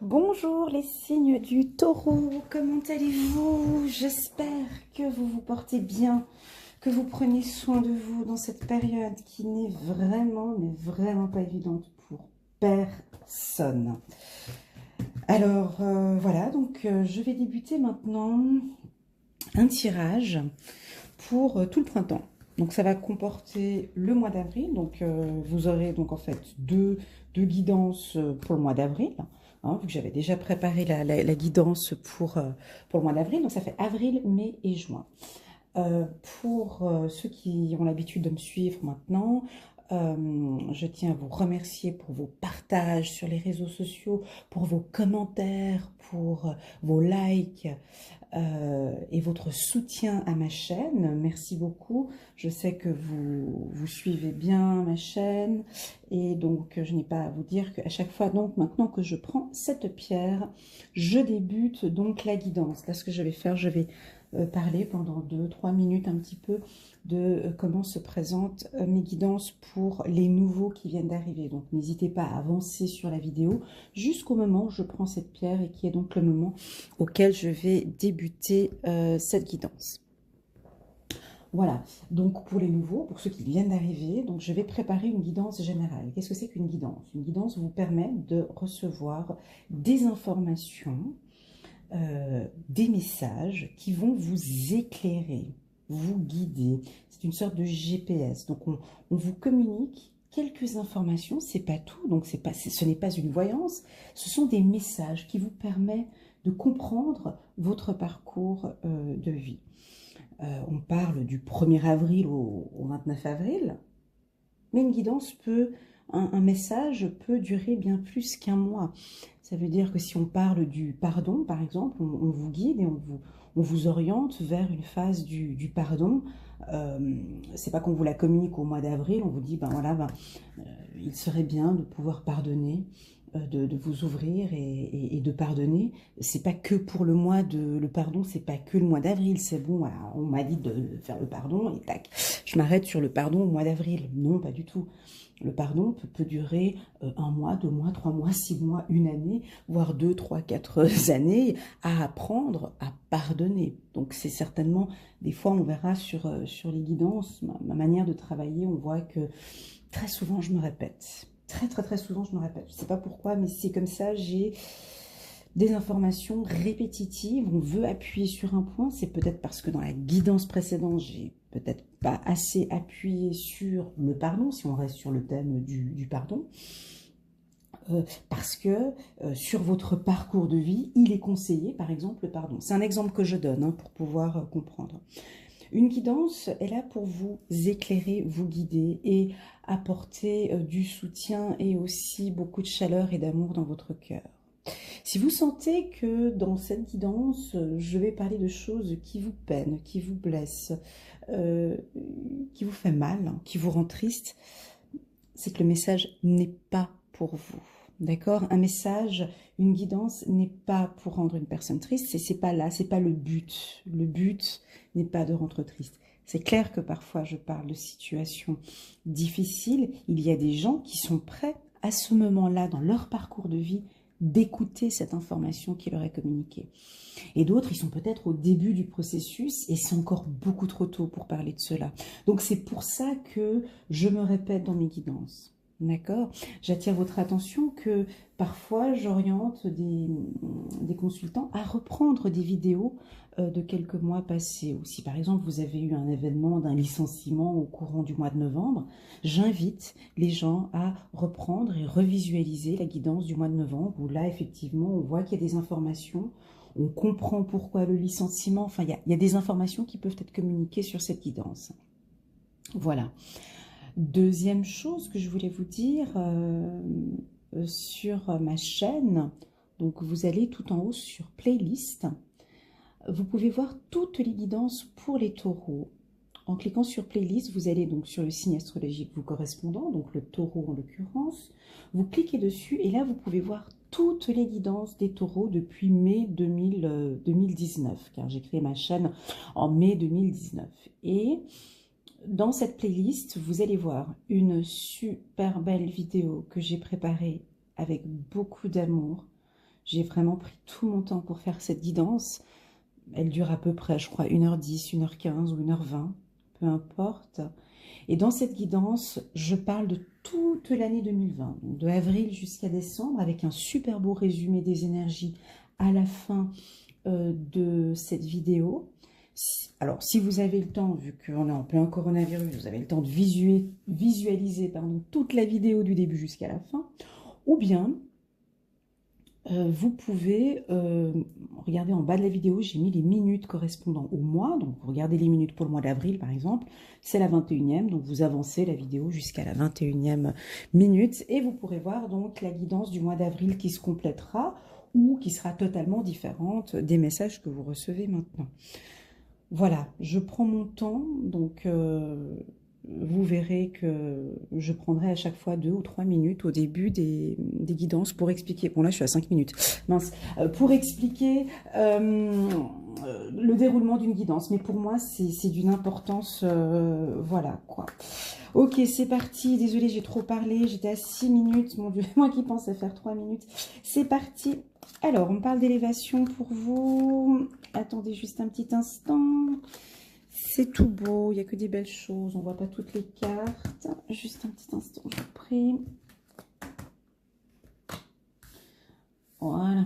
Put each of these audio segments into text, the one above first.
Bonjour les signes du taureau, comment allez-vous? J'espère que vous vous portez bien, que vous prenez soin de vous dans cette période qui n'est vraiment, mais vraiment pas évidente pour personne. Alors voilà, donc je vais débuter maintenant un tirage pour tout le printemps. Donc ça va comporter le mois d'avril, donc vous aurez donc en fait deux guidances pour le mois d'avril, hein, vu que j'avais déjà préparé la guidance pour le mois d'avril, donc ça fait avril, mai et juin. Pour ceux qui ont l'habitude de me suivre maintenant, je tiens à vous remercier pour vos partages sur les réseaux sociaux, pour vos commentaires, pour vos likes et votre soutien à ma chaîne. Merci beaucoup. Je sais que vous suivez bien ma chaîne et donc je n'ai pas à vous dire qu'à chaque fois, donc maintenant que je prends cette pierre, je débute donc la guidance. Là, ce que je vais faire, je vais parler pendant 2-3 minutes un petit peu de comment se présentent mes guidances pour les nouveaux qui viennent d'arriver. Donc n'hésitez pas à avancer sur la vidéo jusqu'au moment où je prends cette pierre et qui est donc le moment auquel je vais débuter cette guidance. Voilà, donc pour les nouveaux, pour ceux qui viennent d'arriver, donc je vais préparer une guidance générale. Qu'est-ce que c'est qu'une guidance? Une guidance vous permet de recevoir des informations, des messages qui vont vous éclairer, vous guider. C'est une sorte de GPS. Donc on vous communique quelques informations, c'est pas tout, donc ce n'est pas une voyance, ce sont des messages qui vous permettent de comprendre votre parcours de vie. On parle du 1er avril au 29 avril, mais une guidance un message peut durer bien plus qu'un mois. Ça veut dire que si on parle du pardon, par exemple, on vous guide et on vous oriente vers une phase du pardon. C'est pas qu'on vous la communique au mois d'avril, on vous dit, ben voilà, il serait bien de pouvoir pardonner, de vous ouvrir et de pardonner. C'est pas que pour le pardon, c'est pas que le mois d'avril, c'est bon, voilà, on m'a dit de faire le pardon et tac, je m'arrête sur le pardon au mois d'avril. Non, pas du tout. Le pardon peut durer 1 mois, 2 mois, 3 mois, 6 mois, une année, voire 2, 3, 4 années à apprendre à pardonner. Donc c'est certainement, des fois on verra sur les guidances, ma manière de travailler, on voit que très souvent je me répète. Très souvent je me répète. Je ne sais pas pourquoi, mais c'est comme ça, j'ai des informations répétitives, on veut appuyer sur un point, c'est peut-être parce que dans la guidance précédente, j'ai peut-être pas assez appuyé sur le pardon, si on reste sur le thème du pardon, parce que sur votre parcours de vie, il est conseillé, par exemple, le pardon. C'est un exemple que je donne hein, pour pouvoir comprendre. Une guidance est là pour vous éclairer, vous guider et apporter du soutien et aussi beaucoup de chaleur et d'amour dans votre cœur. Si vous sentez que dans cette guidance, je vais parler de choses qui vous peinent, qui vous blessent, euh, qui vous fait mal, qui vous rend triste, c'est que le message n'est pas pour vous. D'accord? Un message, une guidance n'est pas pour rendre une personne triste, c'est pas là, c'est pas le but. Le but n'est pas de rendre triste. C'est clair que parfois je parle de situations difficiles. Il y a des gens qui sont prêts à ce moment-là, dans leur parcours de vie, d'écouter cette information qui leur est communiquée. Et d'autres, ils sont peut-être au début du processus et c'est encore beaucoup trop tôt pour parler de cela. Donc c'est pour ça que je me répète dans mes guidances. D'accord? J'attire votre attention que parfois j'oriente des consultants à reprendre des vidéos de quelques mois passés. Ou si par exemple vous avez eu un événement d'un licenciement au courant du mois de novembre, j'invite les gens à reprendre et revisualiser la guidance du mois de novembre où là effectivement on voit qu'il y a des informations, on comprend pourquoi le licenciement, enfin il y a des informations qui peuvent être communiquées sur cette guidance. Voilà. Deuxième chose que je voulais vous dire sur ma chaîne, donc vous allez tout en haut sur playlist, vous pouvez voir toutes les guidances pour les taureaux. En cliquant sur playlist, vous allez donc sur le signe astrologique vous correspondant, donc le taureau en l'occurrence, vous cliquez dessus et là vous pouvez voir toutes les guidances des taureaux depuis mai 2019, car j'ai créé ma chaîne en mai 2019. Et dans cette playlist, vous allez voir une super belle vidéo que j'ai préparée avec beaucoup d'amour. J'ai vraiment pris tout mon temps pour faire cette guidance. Elle dure à peu près, je crois, 1h10, 1h15 ou 1h20, peu importe. Et dans cette guidance, je parle de toute l'année 2020, donc de avril jusqu'à décembre, avec un super beau résumé des énergies à la fin de cette vidéo. Alors, si vous avez le temps, vu qu'on est en plein coronavirus, vous avez le temps de visualiser toute la vidéo du début jusqu'à la fin, ou bien vous pouvez regarder en bas de la vidéo, j'ai mis les minutes correspondant au mois. Donc, vous regardez les minutes pour le mois d'avril, par exemple. C'est la 21e, donc vous avancez la vidéo jusqu'à la 21e minute. Et vous pourrez voir donc la guidance du mois d'avril qui se complétera ou qui sera totalement différente des messages que vous recevez maintenant. Voilà, je prends mon temps, donc vous verrez que je prendrai à chaque fois 2 ou 3 minutes au début des guidances pour expliquer, bon là je suis à 5 minutes, mince, pour expliquer le déroulement d'une guidance, mais pour moi c'est d'une importance, voilà quoi. Ok, c'est parti, désolée j'ai trop parlé, j'étais à 6 minutes, mon Dieu, moi qui pensais faire 3 minutes, c'est parti. Alors, on parle d'élévation pour vous. Attendez juste un petit instant. C'est tout beau, il n'y a que des belles choses. On ne voit pas toutes les cartes. Juste un petit instant, je vous prie. Voilà.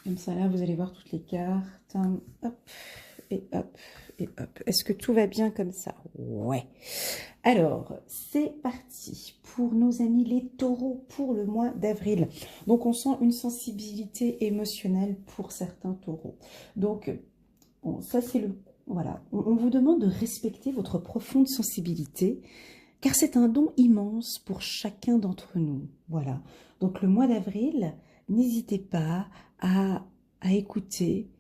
Comme ça, là, vous allez voir toutes les cartes. Hop, et hop, et hop. Est-ce que tout va bien comme ça? Ouais. Alors, c'est parti pour nos amis les taureaux pour le mois d'avril. Donc, on sent une sensibilité émotionnelle pour certains taureaux. Donc, bon, ça c'est le... Voilà, on vous demande de respecter votre profonde sensibilité, car c'est un don immense pour chacun d'entre nous. Voilà, donc le mois d'avril, n'hésitez pas à écouter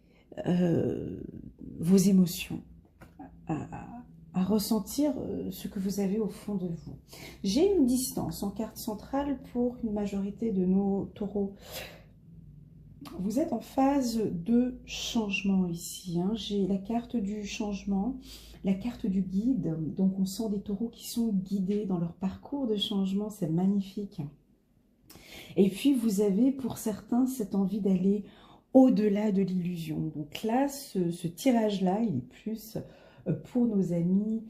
vos émotions, à ressentir ce que vous avez au fond de vous. J'ai une distance en carte centrale pour une majorité de nos taureaux. Vous êtes en phase de changement ici. Hein. J'ai la carte du changement, la carte du guide. Donc on sent des taureaux qui sont guidés dans leur parcours de changement. C'est magnifique. Et puis vous avez pour certains cette envie d'aller au-delà de l'illusion. Donc là, ce tirage-là, il est plus pour nos amis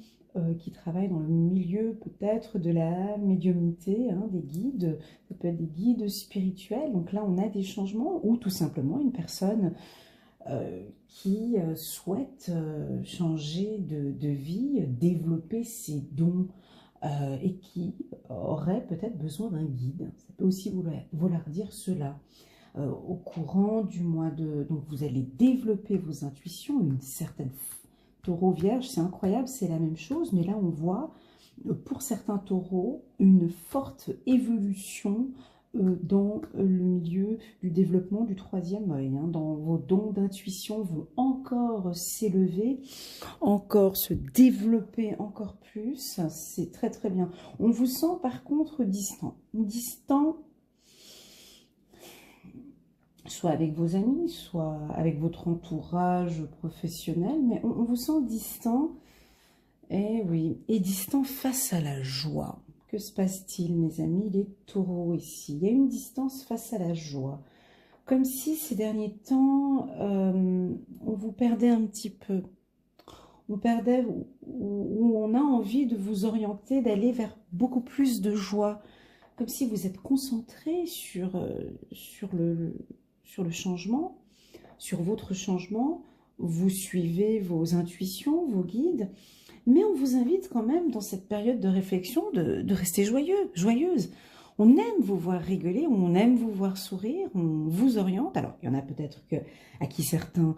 qui travaillent dans le milieu peut-être de la médiumnité, hein, des guides, ça peut être des guides spirituels. Donc là, on a des changements ou tout simplement une personne qui souhaite changer de vie, développer ses dons et qui aurait peut-être besoin d'un guide. Ça peut aussi vouloir dire cela. Au courant du mois de... Donc vous allez développer vos intuitions, une certaine taureau vierge, c'est incroyable, c'est la même chose, mais là on voit pour certains taureaux une forte évolution dans le milieu du développement du troisième œil. Hein, dans vos dons d'intuition vont encore s'élever, encore se développer encore plus, c'est très très bien. On vous sent par contre distant, soit avec vos amis, soit avec votre entourage professionnel, mais on vous sent distant, et oui, et distant face à la joie. Que se passe-t-il, mes amis, les taureaux ici? Il y a une distance face à la joie. Comme si ces derniers temps, on vous perdait un petit peu. On perdait, où on a envie de vous orienter, d'aller vers beaucoup plus de joie. Comme si vous êtes concentré sur le changement, sur votre changement, vous suivez vos intuitions, vos guides, mais on vous invite quand même dans cette période de réflexion de rester joyeuse. On aime vous voir rigoler, on aime vous voir sourire, on vous oriente. Alors, il y en a peut-être à qui certains,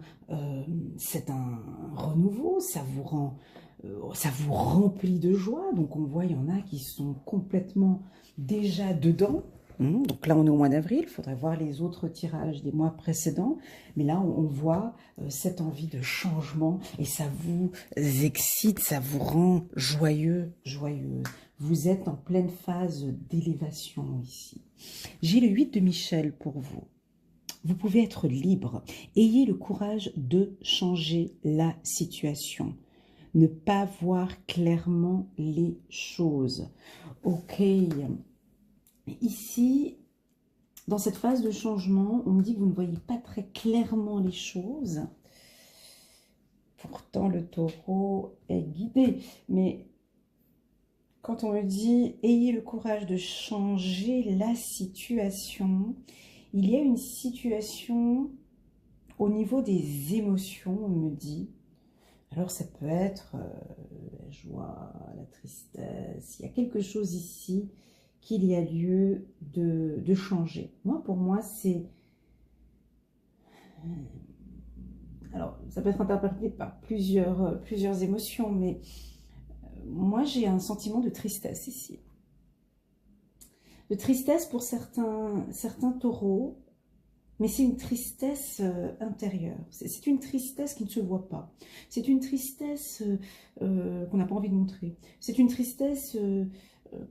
c'est un renouveau, ça vous remplit de joie. Donc, on voit, il y en a qui sont complètement déjà dedans. Donc là, on est au mois d'avril, il faudrait voir les autres tirages des mois précédents. Mais là, on voit cette envie de changement et ça vous excite, ça vous rend joyeuse. Vous êtes en pleine phase d'élévation ici. J'ai le 8 de Michel pour vous. Vous pouvez être libre. Ayez le courage de changer la situation. Ne pas voir clairement les choses. Ok. Ici, dans cette phase de changement, on me dit que vous ne voyez pas très clairement les choses. Pourtant, le taureau est guidé. Mais quand on me dit « ayez le courage de changer la situation », il y a une situation au niveau des émotions, on me dit. Alors ça peut être la joie, la tristesse, il y a quelque chose ici qu'il y a lieu de changer. Pour moi, c'est... Alors, ça peut être interprété par plusieurs émotions, mais moi, j'ai un sentiment de tristesse ici. De tristesse pour certains taureaux, mais c'est une tristesse intérieure. C'est une tristesse qui ne se voit pas. C'est une tristesse qu'on n'a pas envie de montrer. C'est une tristesse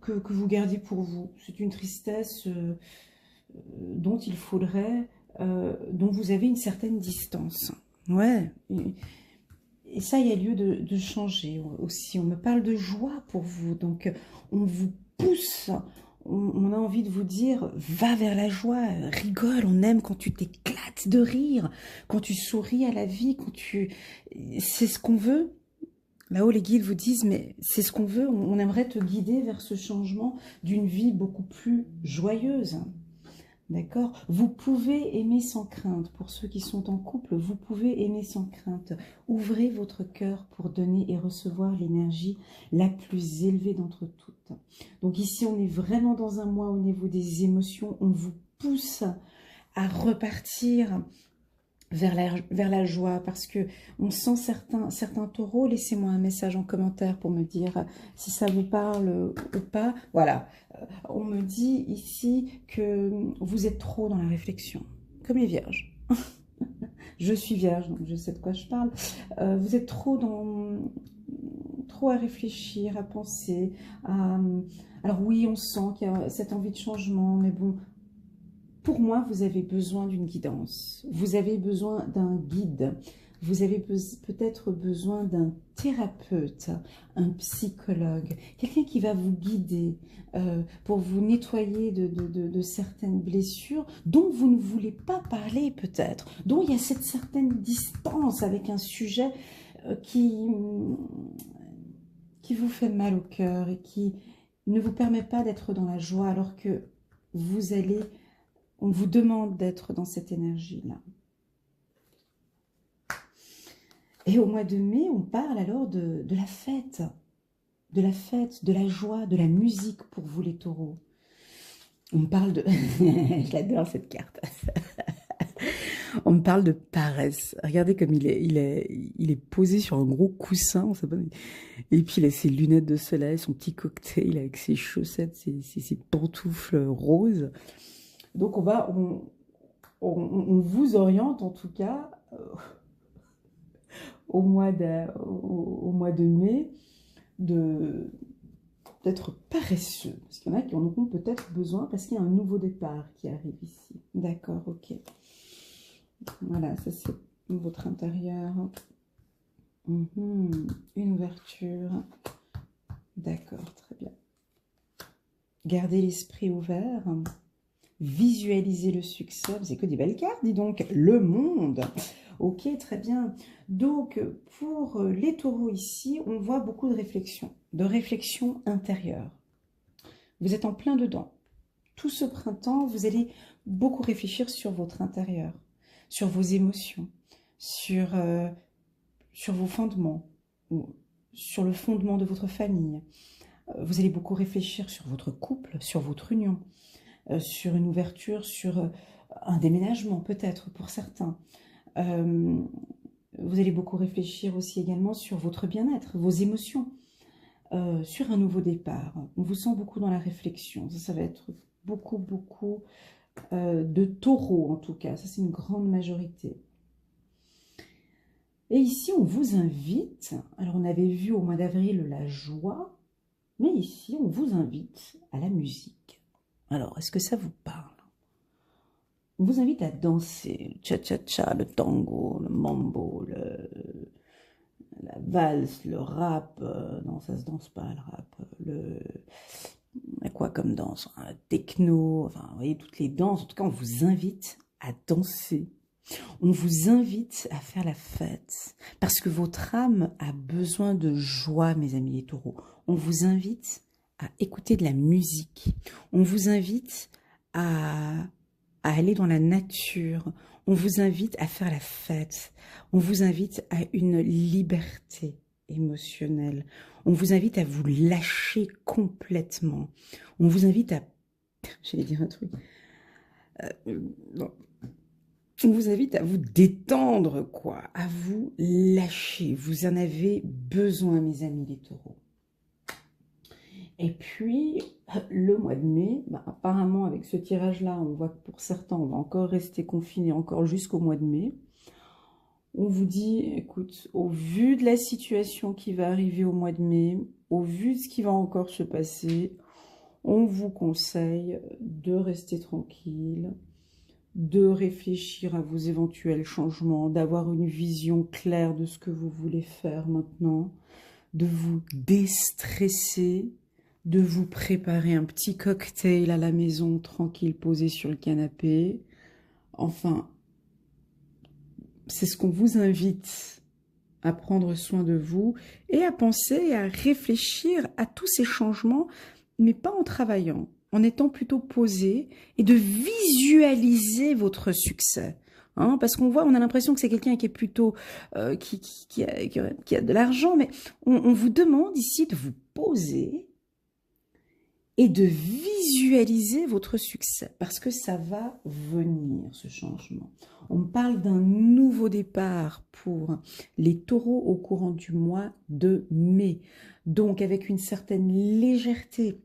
que vous gardez pour vous. C'est une tristesse dont il faudrait, dont vous avez une certaine distance. Ouais. Et ça, il y a lieu de changer aussi. On me parle de joie pour vous. Donc, on vous pousse. On a envie de vous dire, va vers la joie, rigole, on aime quand tu t'éclates de rire, quand tu souris à la vie, quand tu... C'est ce qu'on veut. Là-haut, les guides vous disent, mais c'est ce qu'on veut, on aimerait te guider vers ce changement d'une vie beaucoup plus joyeuse. D'accord? Vous pouvez aimer sans crainte. Pour ceux qui sont en couple, vous pouvez aimer sans crainte. Ouvrez votre cœur pour donner et recevoir l'énergie la plus élevée d'entre toutes. Donc ici, on est vraiment dans un mois au niveau des émotions. On vous pousse à repartir vers la joie, parce que on sent certains taureaux. Laissez-moi un message en commentaire pour me dire si ça vous parle ou pas. Voilà, on me dit ici que vous êtes trop dans la réflexion, comme les vierges. Je suis vierge, donc je sais de quoi je parle. Vous êtes trop à réfléchir, à penser. Alors oui, on sent qu'il y a cette envie de changement, mais bon, pour moi, vous avez besoin d'une guidance. Vous avez besoin d'un guide. Vous avez peut-être besoin d'un thérapeute, un psychologue, quelqu'un qui va vous guider pour vous nettoyer de certaines blessures dont vous ne voulez pas parler peut-être, dont il y a cette certaine distance avec un sujet qui vous fait mal au cœur et qui ne vous permet pas d'être dans la joie alors que vous allez... On vous demande d'être dans cette énergie-là. Et au mois de mai, on parle alors de la fête. De la fête, de la joie, de la musique pour vous les taureaux. On parle de... Je l'adore cette carte. On me parle de paresse. Regardez comme il est posé sur un gros coussin. Et puis il a ses lunettes de soleil, son petit cocktail avec ses chaussettes, ses pantoufles roses. Donc on vous oriente en tout cas au mois de mai d'être paresseux. Parce qu'il y en a qui en auront peut-être besoin parce qu'il y a un nouveau départ qui arrive ici. D'accord, ok. Voilà, ça c'est votre intérieur. Une ouverture. D'accord, très bien. Gardez l'esprit ouvert. Visualisez le succès. C'est que des belles cartes, dis donc. Le monde. Ok, très bien. Donc, pour les taureaux ici, on voit beaucoup de réflexion intérieure. Vous êtes en plein dedans. Tout ce printemps, vous allez beaucoup réfléchir sur votre intérieur, sur vos émotions, sur vos fondements, sur le fondement de votre famille. Vous allez beaucoup réfléchir sur votre couple, sur votre union, sur une ouverture, sur un déménagement peut-être pour certains. Vous allez beaucoup réfléchir aussi également sur votre bien-être, vos émotions, sur un nouveau départ. On vous sent beaucoup dans la réflexion. Ça va être beaucoup de taureaux en tout cas. Ça, c'est une grande majorité. Et ici, on vous invite. Alors, on avait vu au mois d'avril la joie. Mais ici, on vous invite à la musique. Alors, est-ce que ça vous parle? On vous invite à danser, le cha-cha-cha, le tango, le mambo, la valse, le rap. Non, ça se danse pas, le rap. quoi comme danse? Techno, enfin, vous voyez, toutes les danses. En tout cas, on vous invite à danser. On vous invite à faire la fête. Parce que votre âme a besoin de joie, mes amis les taureaux. On vous invite à écouter de la musique. On vous invite à aller dans la nature. On vous invite à faire la fête. On vous invite à une liberté émotionnelle. On vous invite à vous lâcher complètement. On vous invite à... J'allais dire un truc. Non. On vous invite à vous détendre, quoi. À vous lâcher. Vous en avez besoin, mes amis les taureaux. Et puis, le mois de mai, apparemment avec ce tirage-là, on voit que pour certains, on va encore rester confinés encore jusqu'au mois de mai. On vous dit, écoute, au vu de la situation qui va arriver au mois de mai, au vu de ce qui va encore se passer, on vous conseille de rester tranquille, de réfléchir à vos éventuels changements, d'avoir une vision claire de ce que vous voulez faire maintenant, de vous déstresser, de vous préparer un petit cocktail à la maison, tranquille, posé sur le canapé. Enfin, c'est ce qu'on vous invite à prendre soin de vous et à penser et à réfléchir à tous ces changements, mais pas en travaillant, en étant plutôt posé et de visualiser votre succès. Hein, parce qu'on voit, on a l'impression que c'est quelqu'un qui est plutôt, qui a de l'argent, mais on vous demande ici de vous poser et de visualiser votre succès, parce que ça va venir, ce changement. On me parle d'un nouveau départ pour les taureaux au courant du mois de mai, donc avec une certaine légèreté,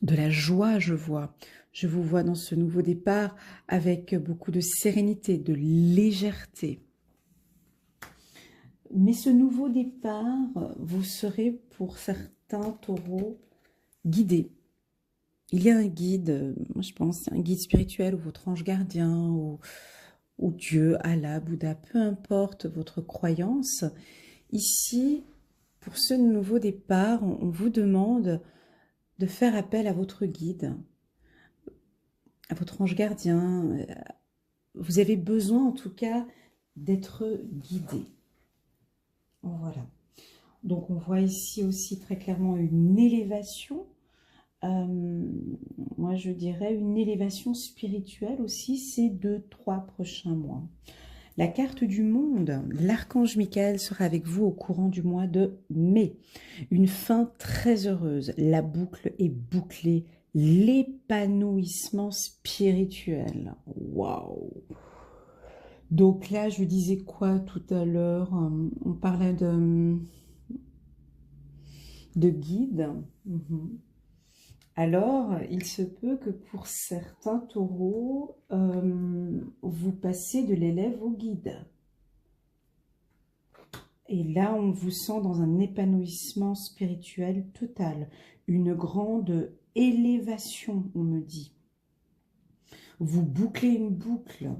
de la joie, je vous vois dans ce nouveau départ avec beaucoup de sérénité, de légèreté. Mais ce nouveau départ, vous serez pour certains taureaux guidé. Il y a un guide, moi je pense, un guide spirituel ou votre ange gardien ou Dieu, Allah, Bouddha, peu importe votre croyance. Ici, pour ce nouveau départ, on vous demande de faire appel à votre guide, à votre ange gardien. Vous avez besoin en tout cas d'être guidé. Voilà. Donc on voit ici aussi très clairement une élévation. Moi je dirais une élévation spirituelle aussi ces 2-3 prochains mois. La carte du monde, l'archange Michael sera avec vous au courant du mois de mai. Une fin très heureuse, la boucle est bouclée, l'épanouissement spirituel. Waouh! Donc là, je disais quoi tout à l'heure? On parlait de guide. Alors, il se peut que pour certains taureaux, vous passez de l'élève au guide. Et là, on vous sent dans un épanouissement spirituel total. Une grande élévation, on me dit. Vous bouclez une boucle.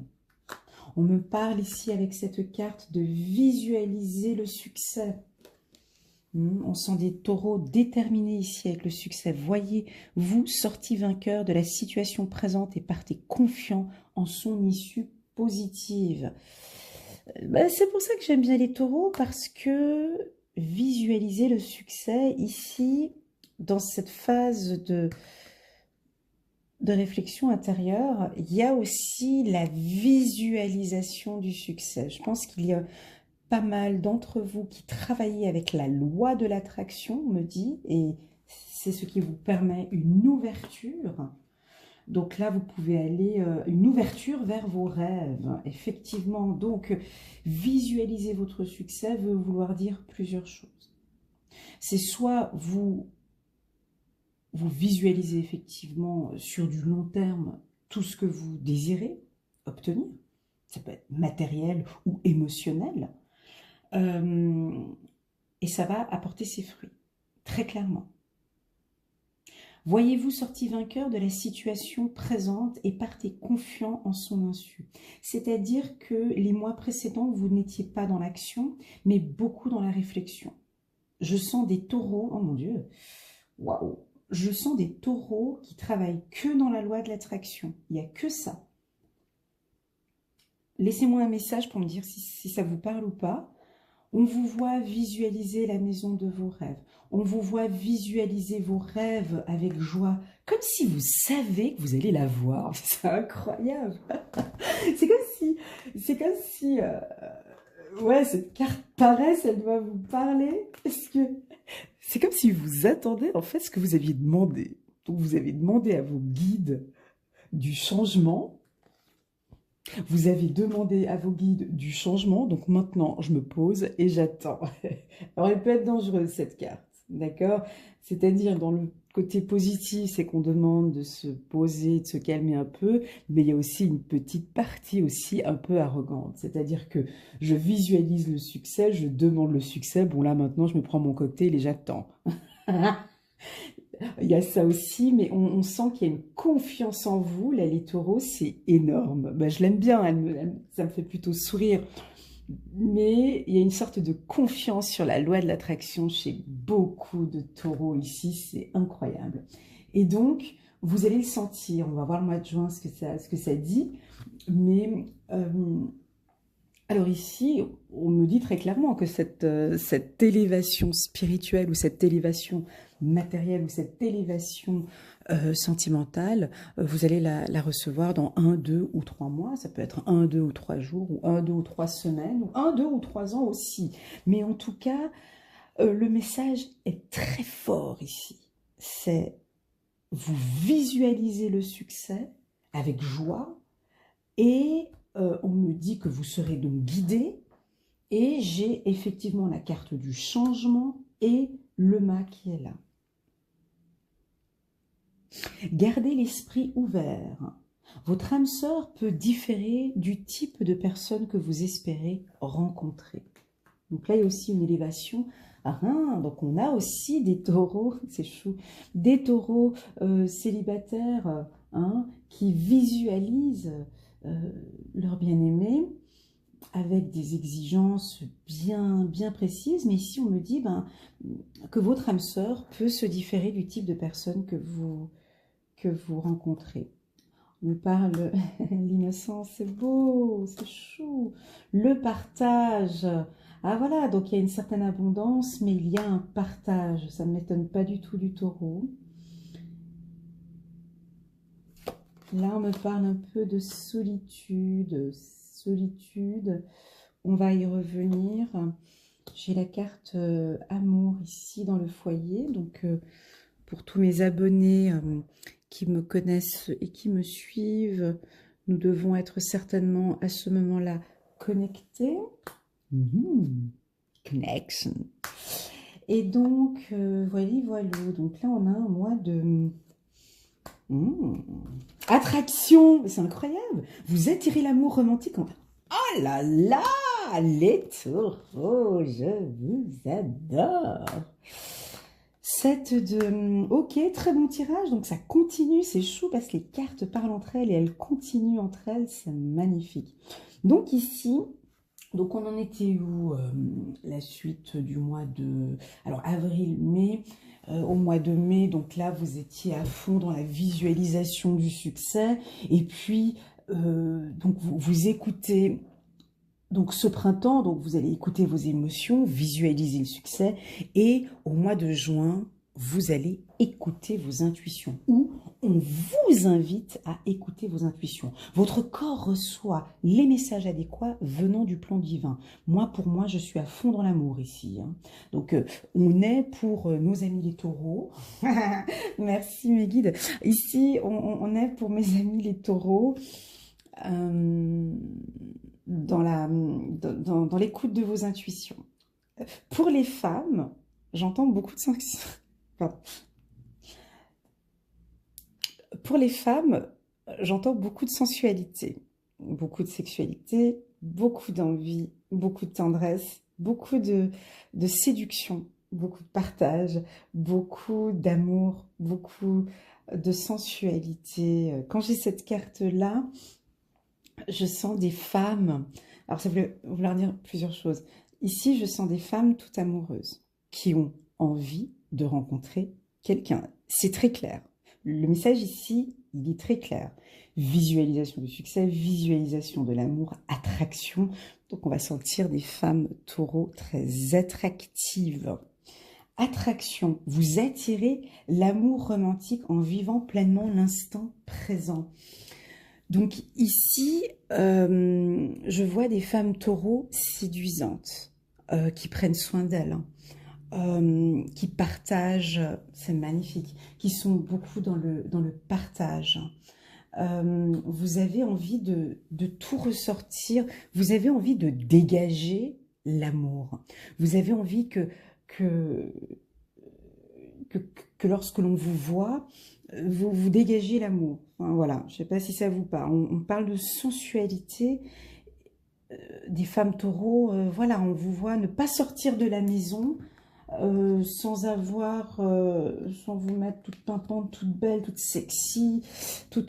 On me parle ici avec cette carte de visualiser le succès. On sent des taureaux déterminés ici avec le succès. Voyez, vous sortis vainqueur de la situation présente et partez confiant en son issue positive. C'est pour ça que j'aime bien les taureaux, parce que visualiser le succès ici, dans cette phase de réflexion intérieure, il y a aussi la visualisation du succès. Je pense qu'il y a pas mal d'entre vous qui travaillez avec la loi de l'attraction, on me dit, et c'est ce qui vous permet une ouverture. Donc là, vous pouvez aller, une ouverture vers vos rêves, effectivement. Donc, visualiser votre succès veut vouloir dire plusieurs choses. C'est soit vous visualisez effectivement sur du long terme tout ce que vous désirez obtenir. Ça peut être matériel ou émotionnel. Et ça va apporter ses fruits, très clairement. Voyez-vous sorti vainqueur de la situation présente et partez confiant en son insu. C'est-à-dire que les mois précédents, vous n'étiez pas dans l'action, mais beaucoup dans la réflexion. Je sens des taureaux, oh mon Dieu, waouh, je sens des taureaux qui travaillent que dans la loi de l'attraction. Il n'y a que ça. Laissez-moi un message pour me dire si ça vous parle ou pas. On vous voit visualiser la maison de vos rêves. On vous voit visualiser vos rêves avec joie, comme si vous savez que vous allez la voir. C'est incroyable. C'est comme si, ouais, cette carte paraisse, elle doit vous parler, parce que c'est comme si vous attendez en fait ce que vous aviez demandé. Donc vous avez demandé à vos guides du changement. Vous avez demandé à vos guides du changement, donc maintenant je me pose et j'attends. Alors elle peut être dangereuse cette carte, d'accord? C'est-à-dire dans le côté positif, c'est qu'on demande de se poser, de se calmer un peu, mais il y a aussi une petite partie aussi un peu arrogante. C'est-à-dire que je visualise le succès, je demande le succès, bon là maintenant je me prends mon cocktail et j'attends. Il y a ça aussi, mais on sent qu'il y a une confiance en vous. Là, les taureaux, c'est énorme. Ben, je l'aime bien, ça me fait plutôt sourire. Mais il y a une sorte de confiance sur la loi de l'attraction chez beaucoup de taureaux ici. C'est incroyable. Et donc, vous allez le sentir. On va voir le mois de juin ce que ça dit. Mais alors ici, on nous dit très clairement que cette élévation spirituelle ou cette élévation matérielle ou cette élévation sentimentale, vous allez la recevoir dans 1, 2 ou 3 mois. Ça peut être 1, 2 ou 3 jours, ou 1, 2 ou 3 semaines, ou 1, 2 ou 3 ans aussi. Mais en tout cas, le message est très fort ici. C'est vous visualisez le succès avec joie et on me dit que vous serez donc guidé, et j'ai effectivement la carte du changement et le mât qui est là. Gardez l'esprit ouvert. Votre âme sœur peut différer du type de personne que vous espérez rencontrer. Donc là, il y a aussi une élévation. Donc on a aussi des taureaux, c'est chou, des taureaux célibataires qui visualisent leur bien-aimé avec des exigences bien précises. Mais ici, on me dit que votre âme sœur peut se différer du type de personne que vous rencontrez. On me parle l'innocence, c'est beau, c'est chou. Le partage. Ah voilà, donc il y a une certaine abondance, mais il y a un partage. Ça ne m'étonne pas du tout du taureau. Là, on me parle un peu de solitude. Solitude, on va y revenir. J'ai la carte amour ici dans le foyer. Donc, pour tous mes abonnés qui me connaissent et qui me suivent, nous devons être certainement à ce moment-là connectés. Connection. Et donc, voilà. Donc là, on a un mois de... attraction, c'est incroyable. Vous attirez l'amour romantique. Oh là là, les taureaux, je vous adore. 7 de... Ok, très bon tirage. Donc ça continue, c'est chou parce que les cartes parlent entre elles et elles continuent entre elles. C'est magnifique. Donc ici... Donc on en était où la suite du mois de... Alors avril, mai, au mois de mai, donc là vous étiez à fond dans la visualisation du succès. Et puis, donc vous écoutez... Donc ce printemps, donc vous allez écouter vos émotions, visualiser le succès. Et au mois de juin, vous allez écouter vos intuitions. Ou on vous invite à écouter vos intuitions. Votre corps reçoit les messages adéquats venant du plan divin. Pour moi, je suis à fond dans l'amour ici. Donc, on est pour nos amis les taureaux. Merci mes guides. Ici, on est pour mes amis les taureaux. Dans l'écoute de vos intuitions. Pour les femmes, j'entends beaucoup de Pardon. Pour les femmes, j'entends beaucoup de sensualité, beaucoup de sexualité, beaucoup d'envie, beaucoup de tendresse, beaucoup de séduction, beaucoup de partage, beaucoup d'amour, beaucoup de sensualité. Quand j'ai cette carte-là, je sens des femmes, alors ça veut vouloir dire plusieurs choses. Ici, je sens des femmes toutes amoureuses qui ont envie de rencontrer quelqu'un. c'est très clair. Le message ici, il est très clair. Visualisation du succès, visualisation de l'amour, attraction. Donc, on va sentir des femmes taureaux très attractives. Attraction, vous attirez l'amour romantique en vivant pleinement l'instant présent. Donc ici, je vois des femmes taureaux séduisantes, qui prennent soin d'elles, hein, qui partagent, c'est magnifique, qui sont beaucoup dans le partage. Vous avez envie de tout ressortir, vous avez envie de dégager l'amour. Vous avez envie que, que lorsque l'on vous voit, vous dégagez l'amour. Enfin, voilà, je ne sais pas si ça vous parle. On parle de sensualité des femmes taureaux. Voilà, on vous voit ne pas sortir de la maison sans vous mettre toute pimpante, toute belle, toute sexy,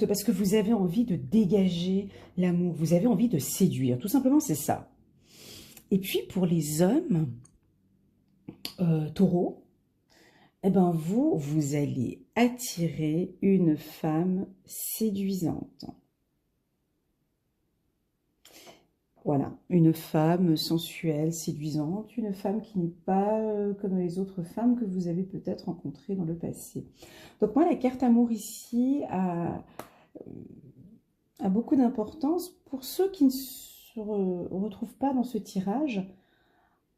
parce que vous avez envie de dégager l'amour. Vous avez envie de séduire. Tout simplement, c'est ça. Et puis, pour les hommes taureaux, eh ben vous allez attirer une femme séduisante. Voilà, une femme sensuelle, séduisante, une femme qui n'est pas comme les autres femmes que vous avez peut-être rencontrées dans le passé. Donc moi, la carte amour ici a beaucoup d'importance. Pour ceux qui ne se retrouvent pas dans ce tirage,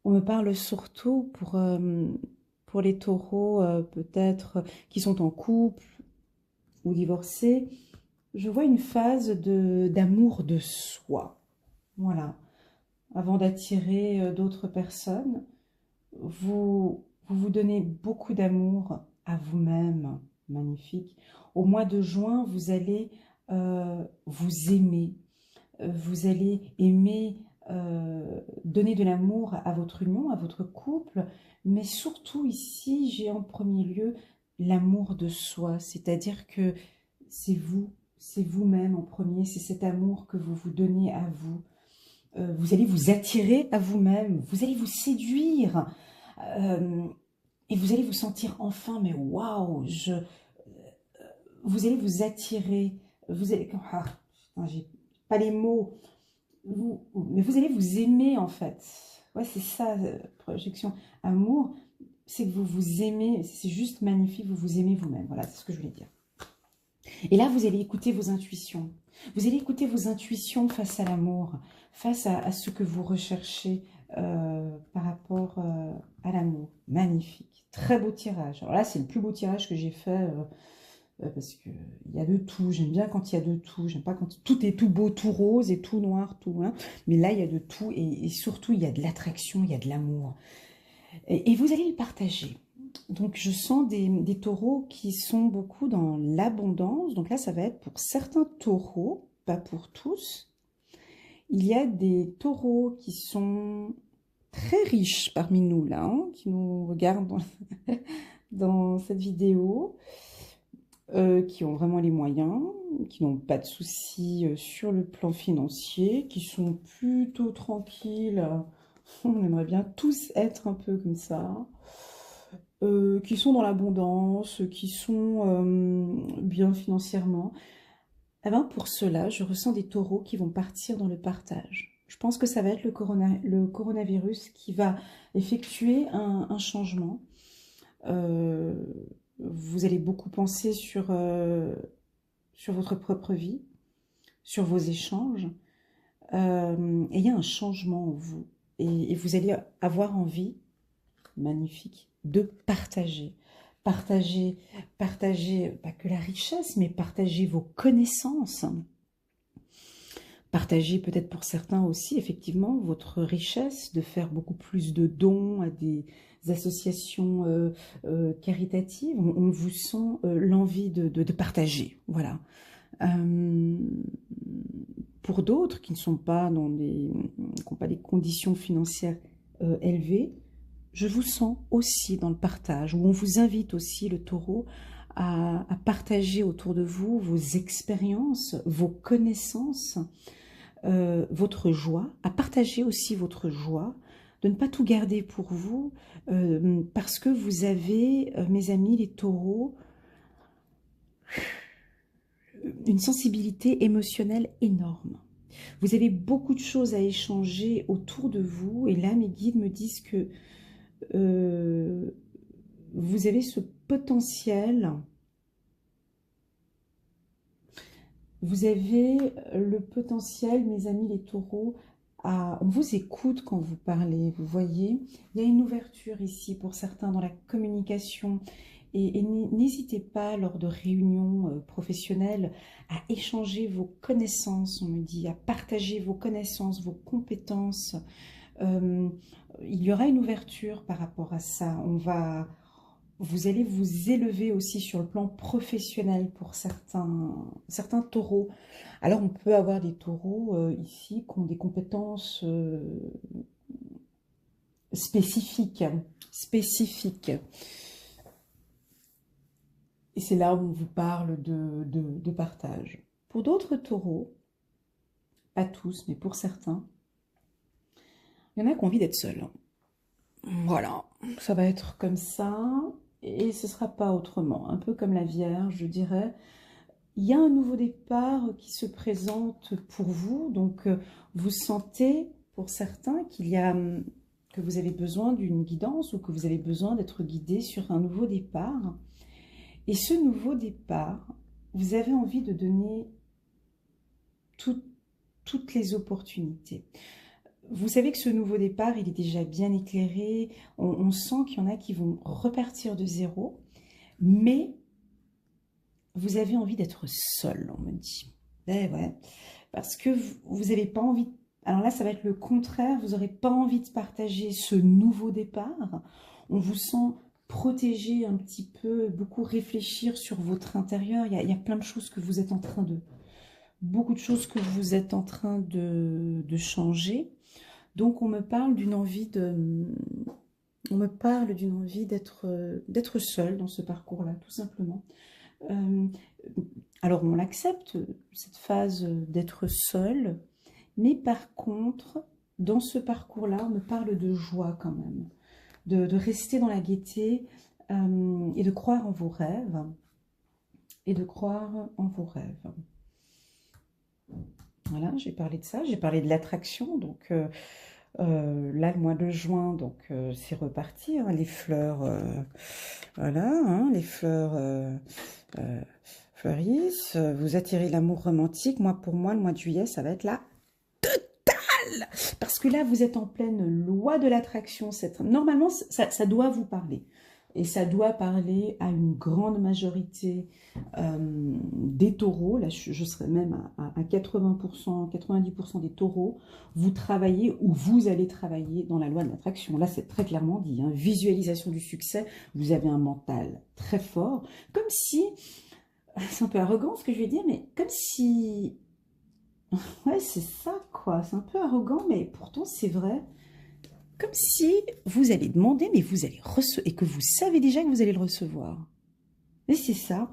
on me parle surtout pour les taureaux peut-être qui sont en couple ou divorcés. Je vois une phase d'amour de soi. Voilà. Avant d'attirer d'autres personnes, vous donnez beaucoup d'amour à vous-même. Magnifique. Au mois de juin, vous allez vous aimer. Vous allez aimer donner de l'amour à votre union, à votre couple, mais surtout ici, j'ai en premier lieu l'amour de soi, c'est-à-dire que c'est vous-même en premier, c'est cet amour que vous vous donnez à vous. Vous allez vous attirer à vous-même, vous allez vous séduire, et vous allez vous sentir enfin, mais waouh, vous allez vous attirer, vous allez, j'ai pas les mots, mais vous allez vous aimer en fait. Ouais, c'est ça, projection amour, c'est que vous vous aimez, c'est juste magnifique, vous vous aimez vous-même. Voilà, c'est ce que je voulais dire. Et là, vous allez écouter vos intuitions. Vous allez écouter vos intuitions face à l'amour, face à ce que vous recherchez par rapport à l'amour. Magnifique. Très beau tirage. Alors là, c'est le plus beau tirage que j'ai fait parce qu'il y a de tout. J'aime bien quand il y a de tout. J'aime pas quand tout est tout beau, tout rose et tout noir, tout. Hein. Mais là, il y a de tout et surtout, il y a de l'attraction, il y a de l'amour. Et vous allez le partager. Donc, je sens des taureaux qui sont beaucoup dans l'abondance. Donc là, ça va être pour certains taureaux, pas pour tous. Il y a des taureaux qui sont très riches parmi nous, là, hein, qui nous regardent dans cette vidéo, qui ont vraiment les moyens, qui n'ont pas de soucis sur le plan financier, qui sont plutôt tranquilles. On aimerait bien tous être un peu comme ça. Qui sont dans l'abondance, qui sont bien financièrement, eh ben pour cela, je ressens des taureaux qui vont partir dans le partage. Je pense que ça va être le coronavirus qui va effectuer un changement. Vous allez beaucoup penser sur votre propre vie, sur vos échanges. Et il y a un changement en vous. Et vous allez avoir envie, magnifique, de partager. Partager pas que la richesse, mais partager vos connaissances. Partager peut-être pour certains aussi, effectivement, votre richesse, de faire beaucoup plus de dons à des associations caritatives. On vous sent l'envie de partager, voilà. Pour d'autres qui ne sont pas qui n'ont pas des conditions financières élevées, je vous sens aussi dans le partage, où on vous invite aussi, le taureau, à partager autour de vous vos expériences, vos connaissances, votre joie, à partager aussi votre joie, de ne pas tout garder pour vous, parce que vous avez, mes amis les taureaux, une sensibilité émotionnelle énorme. Vous avez beaucoup de choses à échanger autour de vous et là mes guides me disent que vous avez ce potentiel, vous avez le potentiel, mes amis les taureaux, on vous écoute quand vous parlez, vous voyez, il y a une ouverture ici pour certains dans la communication. Et n'hésitez pas lors de réunions professionnelles à échanger vos connaissances, on me dit, à partager vos connaissances, vos compétences. Il y aura une ouverture par rapport à ça. Vous allez vous élever aussi sur le plan professionnel pour certains taureaux. Alors on peut avoir des taureaux ici qui ont des compétences spécifiques. Et c'est là où on vous parle de partage. Pour d'autres taureaux, pas tous, mais pour certains, il y en a qui ont envie d'être seuls. Voilà, ça va être comme ça, et ce ne sera pas autrement. Un peu comme la Vierge, je dirais. Il y a un nouveau départ qui se présente pour vous, donc vous sentez, pour certains, que vous avez besoin d'une guidance ou que vous avez besoin d'être guidé sur un nouveau départ. Et ce nouveau départ, vous avez envie de donner toutes les opportunités. Vous savez que ce nouveau départ, il est déjà bien éclairé. On sent qu'il y en a qui vont repartir de zéro. Mais vous avez envie d'être seul, on me dit. Eh ouais, parce que vous n'avez pas envie... Alors là, ça va être le contraire. Vous n'aurez pas envie de partager ce nouveau départ. On vous sent protéger un petit peu, beaucoup réfléchir sur votre intérieur. Il y a plein de choses que vous êtes en train de... Beaucoup de choses que vous êtes en train de changer. Donc on me parle d'une envie d'être seul dans ce parcours-là, tout simplement. Alors on l'accepte, cette phase d'être seul, mais par contre, dans ce parcours-là, on me parle de joie quand même. De rester dans la gaieté et de croire en vos rêves. Voilà, j'ai parlé de ça, j'ai parlé de l'attraction, donc là, le mois de juin, donc c'est reparti, hein, les fleurs, voilà, hein, les fleurs fleurissent, vous attirez l'amour romantique. Pour moi, le mois de juillet, ça va être la totale, parce que là, vous êtes en pleine loi de l'attraction. Normalement, ça doit vous parler. Et ça doit parler à une grande majorité des taureaux. Là, je serais même à 80%, 90% des taureaux. Vous travaillez ou vous allez travailler dans la loi de l'attraction. Là, c'est très clairement dit. Hein, visualisation du succès. Vous avez un mental très fort. Comme si... C'est un peu arrogant ce que je vais dire, mais comme si... Ouais, c'est ça, quoi. C'est un peu arrogant, mais pourtant, c'est vrai. Comme si vous allez demander, mais vous allez recevoir, et que vous savez déjà que vous allez le recevoir. Et c'est ça.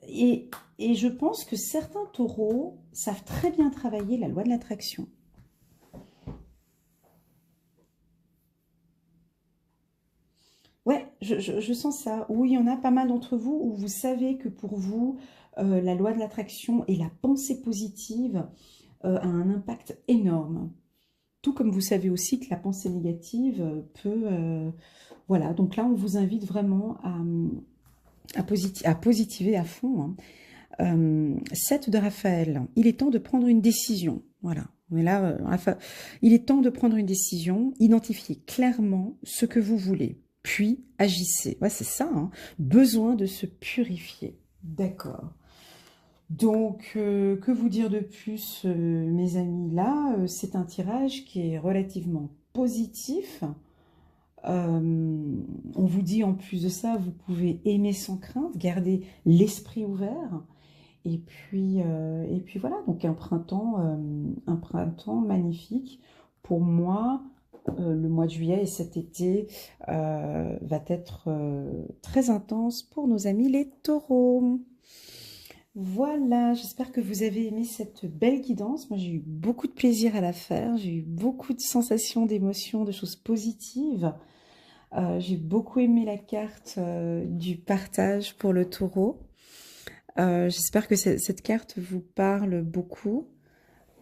Et je pense que certains taureaux savent très bien travailler la loi de l'attraction. Ouais, je sens ça. Oui, il y en a pas mal d'entre vous où vous savez que pour vous, la loi de l'attraction et la pensée positive a un impact énorme. Tout comme vous savez aussi que la pensée négative peut... voilà, donc là, on vous invite vraiment à positiver à fond. Hein. 7 de Raphaël, il est temps de prendre une décision. Voilà, mais là, il est temps de prendre une décision, identifiez clairement ce que vous voulez, puis agissez. Ouais, c'est ça, hein. Besoin de se purifier. D'accord. Donc, que vous dire de plus, mes amis? Là, c'est un tirage qui est relativement positif. On vous dit en plus de ça, vous pouvez aimer sans crainte, garder l'esprit ouvert. Et puis voilà, donc un printemps magnifique. Pour moi, le mois de juillet et cet été va être très intense pour nos amis les taureaux. Voilà, j'espère que vous avez aimé cette belle guidance. Moi, j'ai eu beaucoup de plaisir à la faire. J'ai eu beaucoup de sensations, d'émotions, de choses positives. J'ai beaucoup aimé la carte du partage pour le taureau. J'espère que cette carte vous parle beaucoup.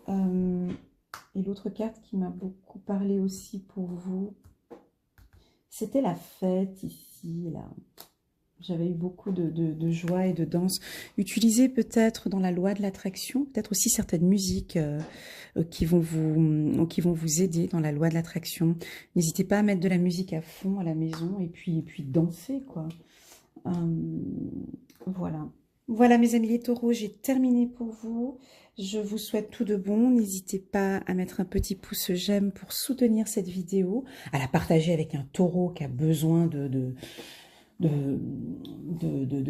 Et l'autre carte qui m'a beaucoup parlé aussi pour vous, c'était la fête ici, là. J'avais eu beaucoup de joie et de danse. Utilisez peut-être dans la loi de l'attraction, peut-être aussi certaines musiques qui vont vous aider dans la loi de l'attraction. N'hésitez pas à mettre de la musique à fond à la maison et puis danser, quoi. Voilà. Voilà, mes amis les taureaux, j'ai terminé pour vous. Je vous souhaite tout de bon. N'hésitez pas à mettre un petit pouce j'aime pour soutenir cette vidéo, à la partager avec un taureau qui a besoin de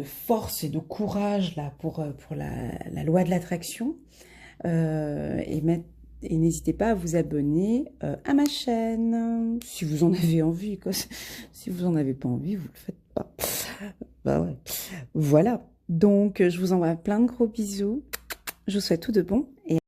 force et de courage là, pour la loi de l'attraction. Et n'hésitez pas à vous abonner à ma chaîne, si vous en avez envie. Quoi. Si vous n'en avez pas envie, vous ne le faites pas. Bah ouais. Voilà. Donc, je vous envoie plein de gros bisous. Je vous souhaite tout de bon. Et